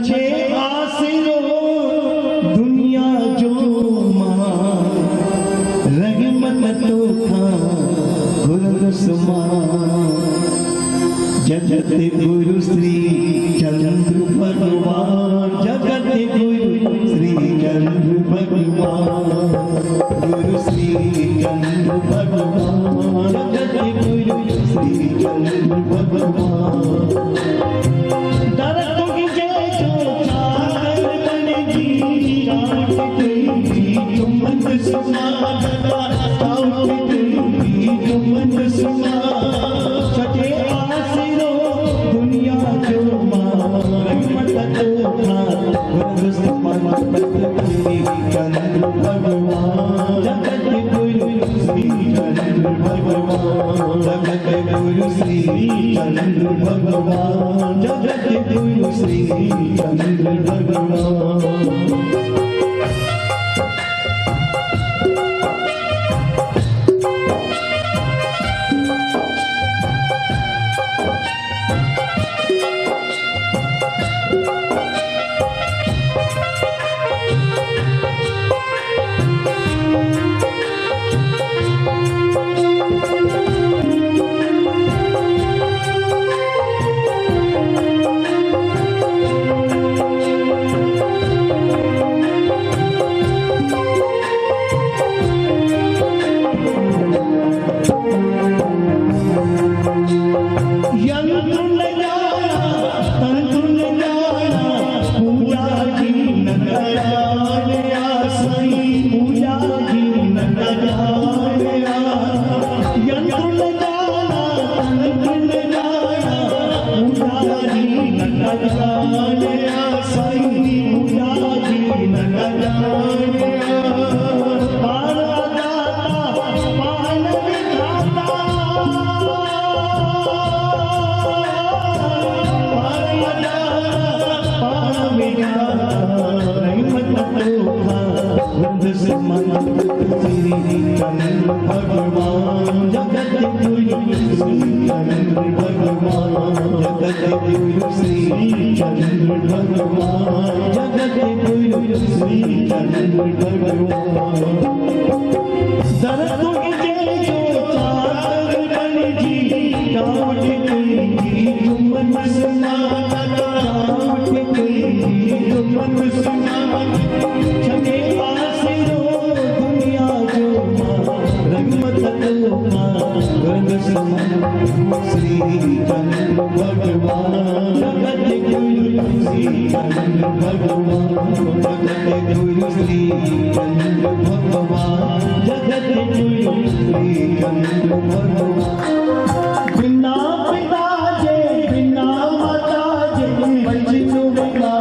छठे आसिरो दुनिया जो रहमत तो गुरुसुमा जगत गुरु श्री चंद्र भगवान जगत गुरु श्री चंद्र भगवान गुरु श्री चंद्र भगवान जगत गुरु श्री चंद्र भगवान चंद्र भगवान जगत गुरु श्री चंद्र भगवान भगवान जगत गुरु श्री चंद्र भगवान जगत गुरु श्री चंद्र भगवान जगत गुरु श्री चंद्र भगवान दरतों के जो चार बन जी काट कोई जुम्मन सुना काट कोई जुम्मन सुना छठे आसिरो दुनिया जो श्री चंद्र भगवान जगत गुरु श्री चंद्र भगवान जगत गुरु श्री चंद्र भगवान जगत गुरु श्री चंद्र भगवान बिना पिता जे बिना माता जे बच्चों का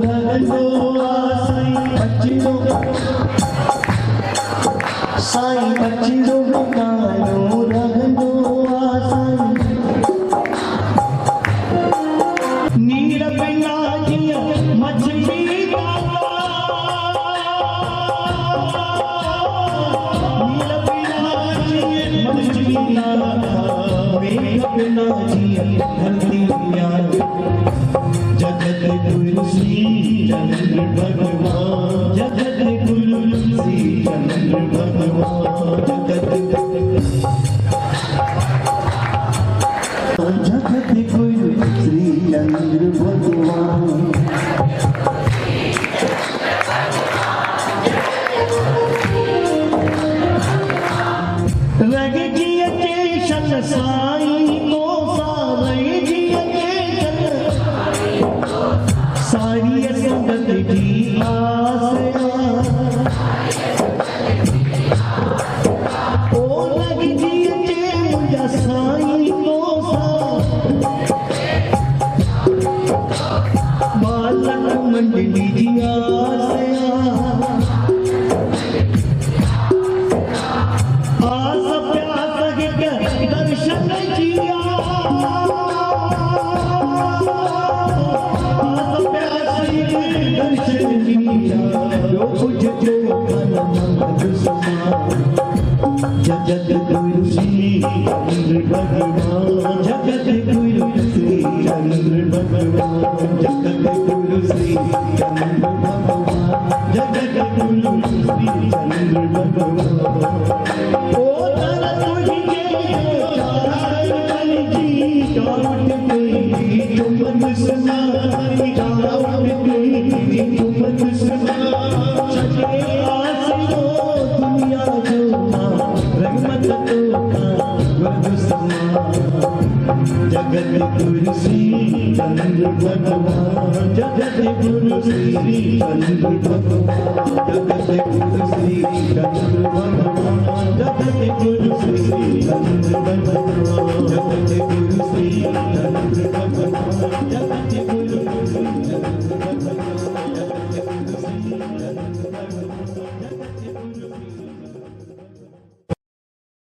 रगो साई बच्चों साई बच्चों का रगो नीर बिना जिया मछली नीर बिना जिया मछली बिना जिया धरती जगत गुरु श्री चंद्र भगवान जगत गुरु श्री चंद्र भगवान जगत गुरु श्री चंद्र भगवान रग जिया के शन साई को सावई जिया के शन सारी संगत की आस ओ रग जिया के मुझा साई को बालक मंडली जिया से आस प्यास के दर्शन जिया आस प्यास के दर्शन जिया जो कुछ जो जगत गुरु श्री चंद्र भगवान जगत गुरु श्री चंद्र भगवान जगत गुरु तुम सुना तुम सुना चले आसियो दुनिया जोना रहमत तो का समा जगत गुरु श्री चंद्र भगवान जगत गुरु श्री चंद्र भगवान जगत गुरु श्री चंद्र भगवान जगत गुरु श्री चंद्र भगवान जगत गुरु श्री चंद्र